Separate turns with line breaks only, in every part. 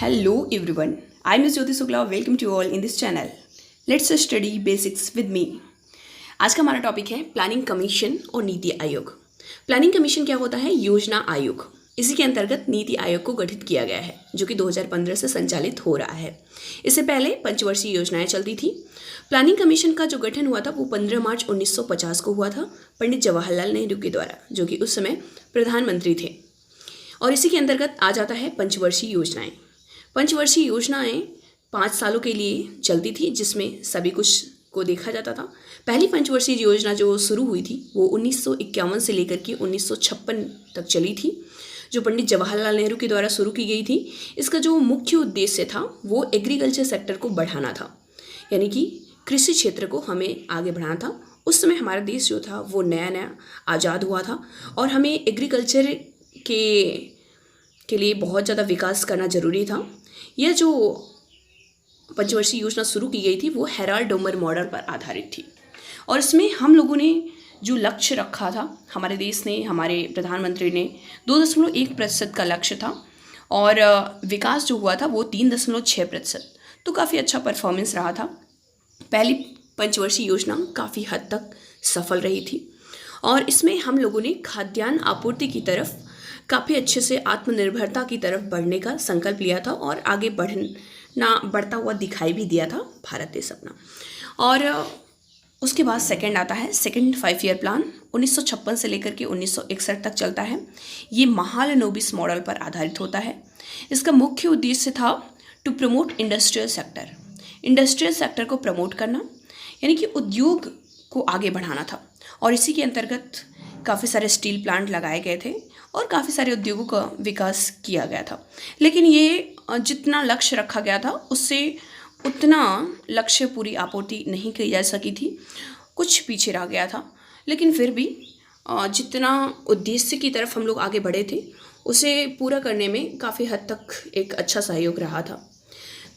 Hello everyone, I am Ms. Jyoti Shukla. Welcome to you all in this channel. Let's study basics with me. आज का हमारा topic है planning commission और NITI Aayog. Planning commission क्या होता है? योजना आयोग। इसी के अंतर्गत नीति आयोग को गठित किया गया है जो कि 2015 से संचालित हो रहा है। इससे पहले पंचवर्षीय योजनाएं चलती थी। प्लानिंग कमीशन का जो गठन हुआ था वो 15 मार्च 1950 को हुआ था पंडित जवाहरलाल नेहरू के द्वारा, जो कि उस समय प्रधानमंत्री थे। और इसी के अंतर्गत आ जाता है पंचवर्षीय योजनाएं। पंचवर्षीय योजनाएं 5 सालों के लिए चलती थी, जिसमें सभी कुछ को देखा जाता था। पहली पंचवर्षीय योजना जो शुरू हुई थी वो 1951 से लेकर के 1956 तक चली थी, जो पंडित जवाहरलाल नेहरू के द्वारा शुरू की गई थी। इसका जो मुख्य उद्देश्य था वो एग्रीकल्चर सेक्टर को बढ़ाना था, यानी कि कृषि क्षेत्र को हमें आगे बढ़ाना था। उस समय हमारा देश जो था वो नया नया आज़ाद हुआ था और हमें एग्रीकल्चर के लिए बहुत ज़्यादा विकास करना ज़रूरी था। यह जो पंचवर्षीय योजना शुरू की गई थी वो हेराल्ड डोमर मॉडल पर आधारित थी और इसमें हम लोगों ने जो लक्ष्य रखा था, हमारे देश ने, हमारे प्रधानमंत्री ने 2.1% का लक्ष्य था और विकास जो हुआ था वो 3.6%। तो काफ़ी अच्छा परफॉर्मेंस रहा था। पहली पंचवर्षीय योजना काफ़ी हद तक सफल रही थी और इसमें हम लोगों ने खाद्यान्न आपूर्ति की तरफ काफ़ी अच्छे से आत्मनिर्भरता की तरफ बढ़ने का संकल्प लिया था और आगे बढ़ता हुआ दिखाई भी दिया था भारत देश अपना। और उसके बाद सेकंड आता है सेकंड 5 ईयर प्लान। 1956 से लेकर के 1961 तक चलता है। ये महालनोबिस मॉडल पर आधारित होता है। इसका मुख्य उद्देश्य था to promote industrial sector. Industrial sector को प्रमोट करना, यानी कि उद्योग को आगे बढ़ाना था। और इसी के अंतर्गत काफ़ी सारे स्टील प्लांट लगाए गए थे और काफ़ी सारे उद्योगों का विकास किया गया था। लेकिन ये जितना लक्ष्य रखा गया था उससे उतना लक्ष्य पूरी आपूर्ति नहीं की जा सकी थी, कुछ पीछे रह गया था। लेकिन फिर भी जितना उद्देश्य की तरफ हम लोग आगे बढ़े थे उसे पूरा करने में काफ़ी हद तक एक अच्छा सहयोग रहा था।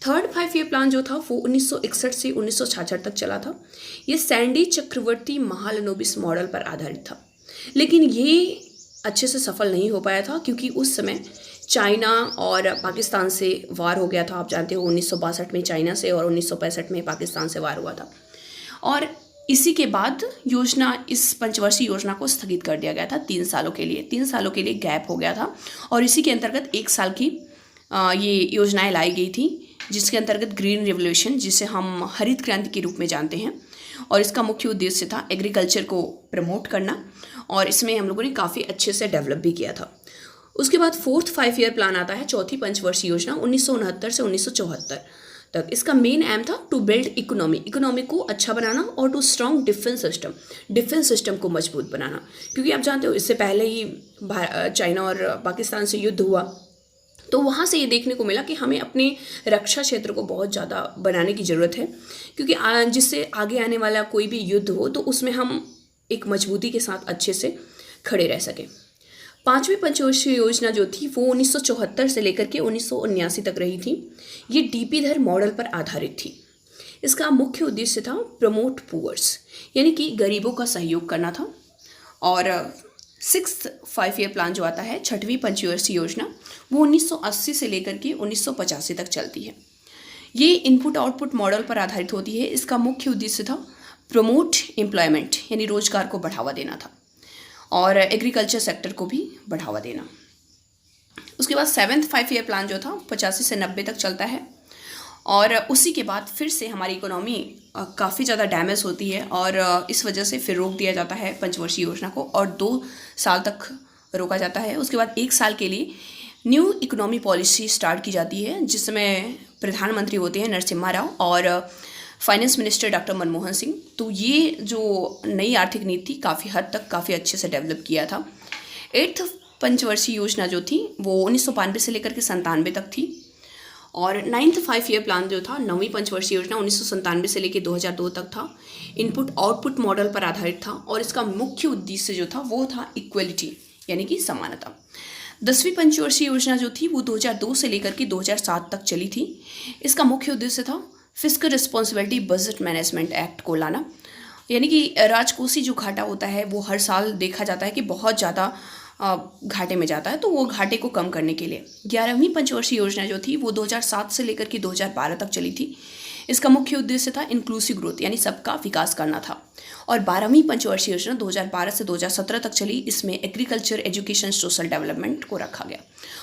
थर्ड 5 ईयर प्लान जो था वो 1961 से 1966 तक चला था। ये सैंडी चक्रवर्ती महालनोबिस मॉडल पर आधारित था, लेकिन ये अच्छे से सफल नहीं हो पाया था क्योंकि उस समय चाइना और पाकिस्तान से वार हो गया था। आप जानते हो 1962 में चाइना से और 1965 में पाकिस्तान से वार हुआ था और इसी के बाद इस पंचवर्षीय योजना को स्थगित कर दिया गया था 3 सालों के लिए। 3 सालों के लिए गैप हो गया था और इसी के अंतर्गत 1 साल की ये योजनाएं लाई गई थी, जिसके अंतर्गत ग्रीन रिवोल्यूशन, जिसे हम हरित क्रांति के रूप में जानते हैं, और इसका मुख्य उद्देश्य था एग्रीकल्चर को प्रमोट करना और इसमें हम लोगों ने काफ़ी अच्छे से डेवलप भी किया था। उसके बाद फोर्थ 5 ईयर प्लान आता है, चौथी पंचवर्षीय योजना 1969 से 1974 तक। इसका मेन एम था टू बिल्ड इकोनॉमी को अच्छा बनाना और टू स्ट्रॉन्ग डिफेंस सिस्टम को मजबूत बनाना। क्योंकि आप जानते हो इससे पहले ही चाइना और पाकिस्तान से युद्ध हुआ, तो वहाँ से ये देखने को मिला कि हमें अपने रक्षा क्षेत्र को बहुत ज़्यादा बनाने की ज़रूरत है, क्योंकि जिससे आगे आने वाला कोई भी युद्ध हो तो उसमें हम एक मजबूती के साथ अच्छे से खड़े रह सकें। 5वीं पंचवर्षीय योजना जो थी वो 1974 से लेकर के 1979 तक रही थी। ये डीपी धर मॉडल पर आधारित थी। इसका मुख्य उद्देश्य था प्रमोट पुअर्स, यानी कि गरीबों का सहयोग करना था। और 6th 5 ईयर प्लान जो आता है, 6वीं पंचवर्षीय योजना, वो 1980 से लेकर के 1985 तक चलती है। ये इनपुट आउटपुट मॉडल पर आधारित होती है। इसका मुख्य उद्देश्य था प्रमोट एम्प्लॉयमेंट, यानी रोजगार को बढ़ावा देना था और एग्रीकल्चर सेक्टर को भी बढ़ावा देना। उसके बाद 7th 5 ईयर प्लान जो था 85 से 90 तक चलता है और उसी के बाद फिर से हमारी इकोनॉमी काफ़ी ज़्यादा डैमेज होती है और इस वजह से फिर रोक दिया जाता है पंचवर्षीय योजना को और 2 साल तक रोका जाता है। उसके बाद 1 साल के लिए न्यू इकोनॉमी पॉलिसी स्टार्ट की जाती है, जिसमें प्रधानमंत्री होते हैं नरसिम्हा राव और finance minister doctor Manmohan Singh. तो ये जो नई आर्थिक नीति काफ़ी हद तक काफ़ी अच्छे से डेवलप किया था। 8th पंचवर्षीय योजना जो थी वो 1992 से लेकर के 97 तक थी और 9th 5 ईयर प्लान जो था, 9वीं पंचवर्षीय योजना 1997 से लेकर 2002 तक था। इनपुट आउटपुट मॉडल पर आधारित था और इसका मुख्य उद्देश्य जो था वो था इक्वलिटी, यानी कि समानता। 10वीं पंचवर्षीय योजना जो थी वो 2002 से लेकर के 2007 तक चली थी। इसका मुख्य उद्देश्य था fiscal responsibility budget management act को लाना, यानी कि राजकोषीय जो घाटा होता है वो हर साल देखा जाता है कि बहुत ज़्यादा घाटे में जाता है, तो वो घाटे को कम करने के लिए 11वीं पंचवर्षीय योजना जो थी वो 2007 से लेकर के 2012 तक चली थी। इसका मुख्य उद्देश्य था इंक्लूसिव ग्रोथ, यानी सबका विकास करना था। और 12वीं पंचवर्षीय योजना 2012 से 2017 तक चली। इसमें एग्रीकल्चर, एजुकेशन, सोशल डेवलपमेंट को रखा गया।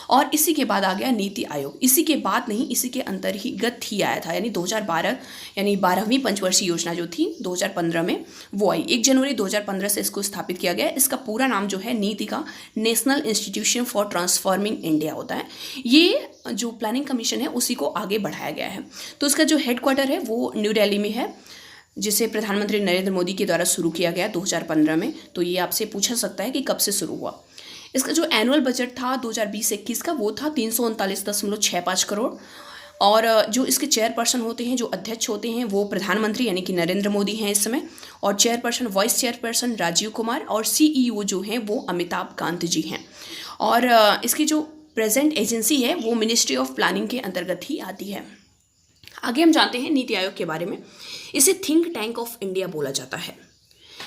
और इसी के बाद आ गया नीति आयोग। इसी के बाद नहीं, इसी के अंतर्गत ही आया था, यानी 2012 यानी 12वीं पंचवर्षीय योजना जो थी 2015 में वो आई। 1 जनवरी 2015 से इसको स्थापित किया गया। इसका पूरा नाम जो है नीति का national institution for transforming India होता है। ये जो प्लानिंग कमीशन है उसी को आगे बढ़ाया गया है। तो इसका जो हेडक्वार्टर है वो न्यू दिल्ली में है, जिसे प्रधानमंत्री नरेंद्र मोदी के द्वारा शुरू किया गया 2015 में। तो ये आपसे पूछा सकता है कि कब से शुरू हुआ। इसका जो एनुअल बजट था 2020-21 का वो था 339.65 करोड़। और जो इसके चेयरपर्सन होते हैं, जो अध्यक्ष होते हैं, वो प्रधानमंत्री यानी कि नरेंद्र मोदी हैं इस समय। और chairperson, vice chairperson Rajiv Kumar, और CEO जो हैं वो अमिताभ कांत जी हैं। और इसकी जो प्रेजेंट एजेंसी है वो मिनिस्ट्री ऑफ प्लानिंग के अंतर्गत ही आती है। आगे हम जानते हैं नीति आयोग के बारे में। इसे थिंक टैंक ऑफ इंडिया बोला जाता है।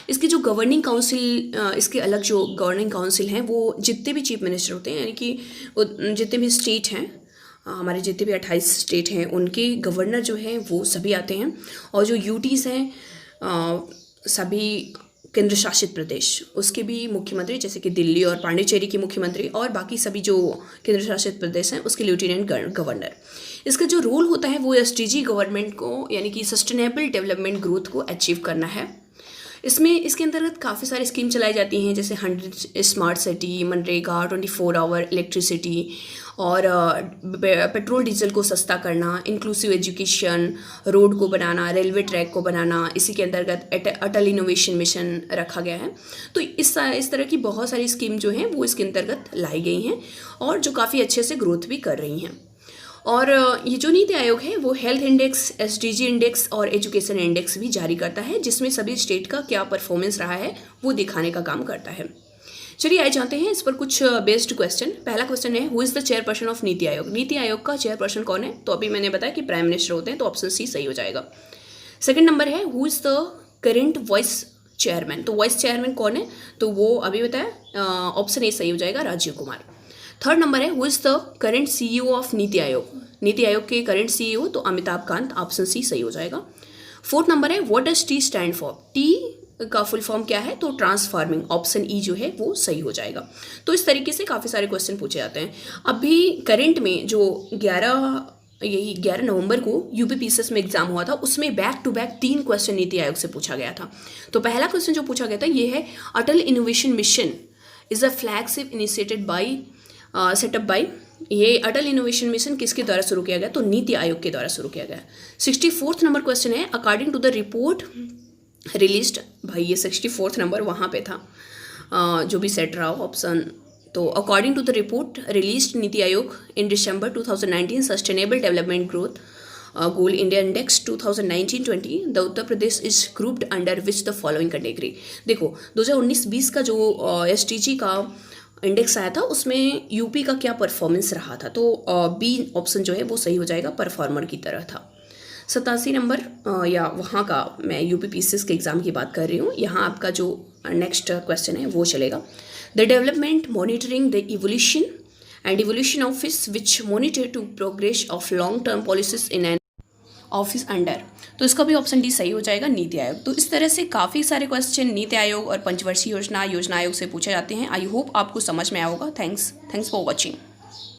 इसकी जो गवर्निंग काउंसिल, इसके अलग जो गवर्निंग काउंसिल हैं वो जितने भी चीफ मिनिस्टर होते हैं, यानी कि जितने भी स्टेट हैं, हमारे जितने भी 28 स्टेट हैं, उनके गवर्नर जो हैं वो सभी आते हैं। और जो यूटीज़ हैं, सभी केंद्र शासित प्रदेश, उसके भी मुख्यमंत्री, जैसे कि दिल्ली और पांडिचेरी के मुख्यमंत्री, और बाकी सभी जो केंद्र शासित प्रदेश हैं उसके लेफ्टिनेंट गवर्नर। इसका जो रोल होता है वो SDG गवर्नमेंट को, यानी कि सस्टेनेबल डेवलपमेंट ग्रोथ को अचीव करना है। इसमें इसके अंतर्गत काफ़ी सारी स्कीम चलाई जाती हैं, जैसे 100 smart city, MNREGA, 24 hour electricity, और पेट्रोल डीजल को सस्ता करना, इंक्लूसिव एजुकेशन, रोड को बनाना, रेलवे ट्रैक को बनाना। इसी के अंतर्गत अटल इनोवेशन मिशन रखा गया है। तो इस तरह की बहुत सारी स्कीम जो हैं वो इसके अंतर्गत लाई गई हैं, और जो काफ़ी अच्छे से ग्रोथ भी कर रही हैं। और ये जो नीति आयोग है वो हेल्थ इंडेक्स, SDG इंडेक्स और एजुकेशन इंडेक्स भी जारी करता है, जिसमें सभी स्टेट का क्या परफॉर्मेंस रहा है वो दिखाने का काम करता है। चलिए आइए जानते हैं इस पर कुछ बेस्ड क्वेश्चन। पहला क्वेश्चन है, who is the chairperson of NITI Aayog? NITI Aayog का चेयरपर्सन कौन है? तो अभी मैंने बताया कि प्राइम मिनिस्टर होते हैं, तो ऑप्शन C सही हो जाएगा। सेकंड नंबर है, who is the current vice chairman? तो वाइस चेयरमैन कौन है? तो वो अभी बताया, ऑप्शन A सही हो जाएगा, राजीव कुमार। थर्ड नंबर है, who is the current CEO of NITI Aayog? NITI Aayog के करेंट CEO तो अमिताभ कांत, ऑप्शन C सही हो जाएगा। फोर्थ नंबर है, what does T stand for? T का फुल फॉर्म क्या है? तो ट्रांसफॉर्मिंग, ऑप्शन E जो है वो सही हो जाएगा। तो इस तरीके से काफ़ी सारे क्वेश्चन पूछे जाते हैं। अभी करेंट में जो 11 नवंबर को UPPSS में एग्जाम हुआ था, उसमें back to back 3 question NITI Aayog से पूछा गया था। तो पहला क्वेश्चन जो पूछा गया था ये है, Atal innovation mission is a flagship initiated by setup by. ये अटल इनोवेशन मिशन किसके द्वारा शुरू किया गया? तो नीति आयोग के द्वारा शुरू किया गया। 64th नंबर क्वेश्चन है, according to the report released. भाई ये 64th नंबर वहाँ पे था, जो भी सेट रहा हो ऑप्शन। तो according to the report released NITI Aayog in December 2019 sustainable development growth goal India index 2019-20, the Uttar Pradesh is grouped under which the following category. देखो 2019-20 का जो SDG का इंडेक्स आया था उसमें यूपी का क्या परफॉर्मेंस रहा था? तो B ऑप्शन जो है वो सही हो जाएगा, परफॉर्मर की तरह था। 87 नंबर या वहाँ का, मैं UPPSS के एग्ज़ाम की बात कर रही हूँ। यहाँ आपका जो नेक्स्ट क्वेश्चन है वो चलेगा, the development monitoring the evolution and evolution office which monitor to progress of long term policies in an office under. तो इसका भी ऑप्शन D सही हो जाएगा, नीति आयोग। तो इस तरह से काफ़ी सारे क्वेश्चन नीति आयोग और पंचवर्षीय योजना आयोग से पूछे जाते हैं। आई होप आपको समझ में आया होगा। Thanks for watching.